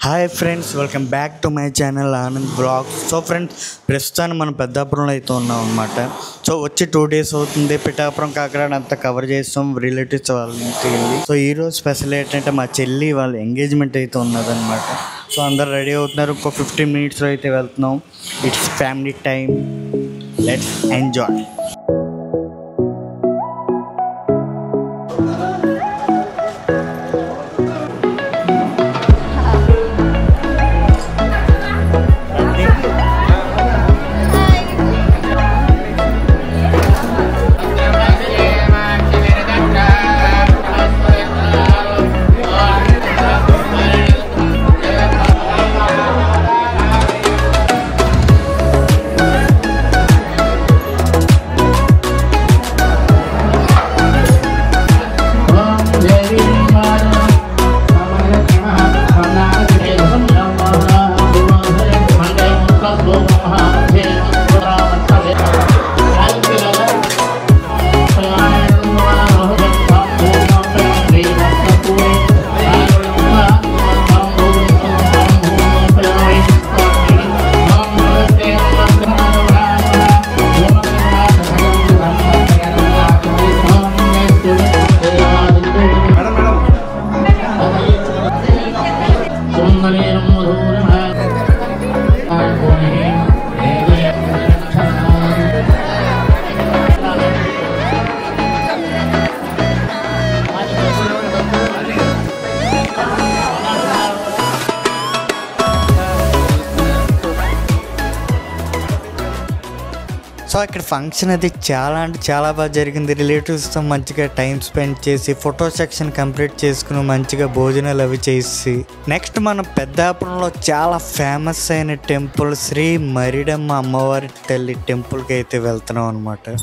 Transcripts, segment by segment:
Hi friends, welcome back to my channel Anand blogs. So friends, ప్రస్తుతాన్ని మనం పెద్దాపురంలో అయితే ఉన్నాం అనమాట. సో వచ్చి 2 days అవుతుంది. పిఠాపురం కాకినాడ అంతా కవర్ చేస్తాం, రిలేటివ్స్ వాళ్ళ ఇంటికి వెళ్ళి. సో ఈరోజు స్పెషల్ ఏంటంటే మా చెల్లి వాళ్ళ ఎంగేజ్మెంట్ అయితే ఉన్నదన్నమాట. సో అందరు రెడీ అవుతున్నారు. ఇంకో 15 minutes అయితే వెళ్తున్నాం. It's family time, let's enjoy. So ఇక్కడ ఫంక్షన్ అది చాలా అంటే చాలా బాగా జరిగింది. రిలేటివ్స్తో మంచిగా టైం స్పెండ్ చేసి ఫోటో సెక్షన్ కంప్లీట్ చేసుకుని మంచిగా భోజనాలు అవి చేసి నెక్స్ట్ మనం పెద్దాపురంలో చాలా ఫేమస్ అయిన టెంపుల్ శ్రీ మరిడమ్మ అమ్మవారి తల్లి టెంపుల్కి అయితే వెళ్తున్నాం అనమాట.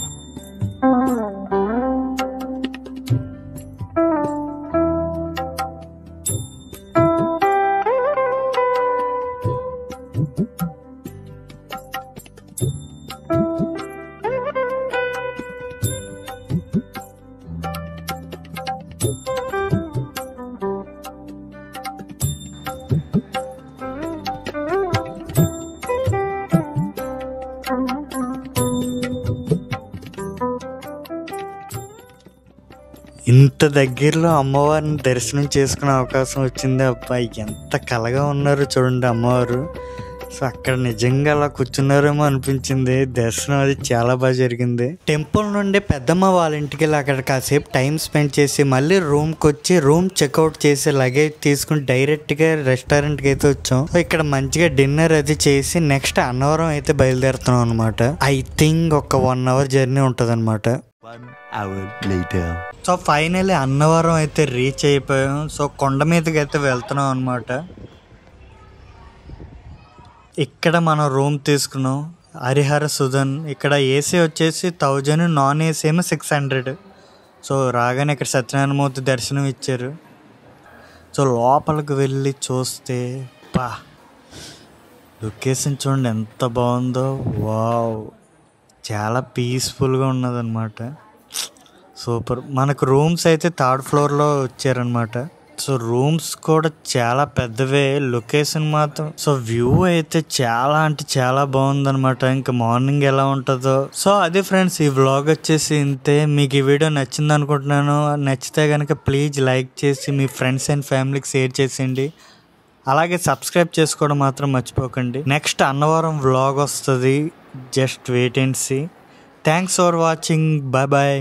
ఇంత దగ్గరలో అమ్మవారిని దర్శనం చేసుకునే అవకాశం వచ్చింది. అబ్బాయి ఎంత కలగా ఉన్నారు చూడండి అమ్మవారు. సో అక్కడ నిజంగా అలా కూర్చున్నారేమో అనిపించింది. దర్శనం అది చాలా బాగా జరిగింది. టెంపుల్ నుండి పెద్దమ్మ వాళ్ళ ఇంటికి వెళ్ళి అక్కడ కాసేపు టైం స్పెండ్ చేసి మళ్ళీ రూమ్కి వచ్చి రూమ్ చెక్అవుట్ చేసి లగేజ్ తీసుకుని డైరెక్ట్గా రెస్టారెంట్కి అయితే వచ్చాం. సో ఇక్కడ మంచిగా డిన్నర్ అది చేసి నెక్స్ట్ అన్నవరం అయితే బయలుదేరుతున్నాం అనమాట. ఐ థింక్ ఒక 1 hour జర్నీ ఉంటుంది అనమాట. సో ఫైనల్లీ అన్నవరం అయితే రీచ్ అయిపోయాం. సో కొండ మీదకి అయితే వెళ్తున్నాం అనమాట. ఇక్కడ మనం రూమ్ తీసుకున్నాం హరిహర సుధన్. ఇక్కడ ఏసీ వచ్చేసి 1000, నాన్ ఏసీ ఏమో 600. సో రాగానే ఇక్కడ సత్యనారాయణమూర్తి దర్శనం ఇచ్చారు. సో లోపలికి వెళ్ళి చూస్తే లొకేషన్ చూడండి ఎంత బాగుందో. వావ్, చాలా పీస్ఫుల్గా ఉన్నదన్నమాట. సూపర్. మనకు రూమ్స్ అయితే 3rd floorలో వచ్చారనమాట. సో రూమ్స్ కూడా చాలా పెద్దవే. లొకేషన్ మాత్రం సో వ్యూ అయితే చాలా అంటే చాలా బాగుందనమాట. ఇంకా మార్నింగ్ ఎలా ఉంటుందో. సో అది ఫ్రెండ్స్, ఈ వ్లాగ్ వచ్చేసి ఇంతే. మీకు ఈ వీడియో నచ్చింది అనుకుంటున్నాను. నచ్చితే కనుక ప్లీజ్ లైక్ చేసి మీ ఫ్రెండ్స్ అండ్ ఫ్యామిలీకి షేర్ చేసేయండి. అలాగే సబ్స్క్రైబ్ చేసుకోవడం మాత్రం మర్చిపోకండి. నెక్స్ట్ అన్నవరం వ్లాగ్ వస్తుంది. Just wait and see. Thanks for watching. Bye bye.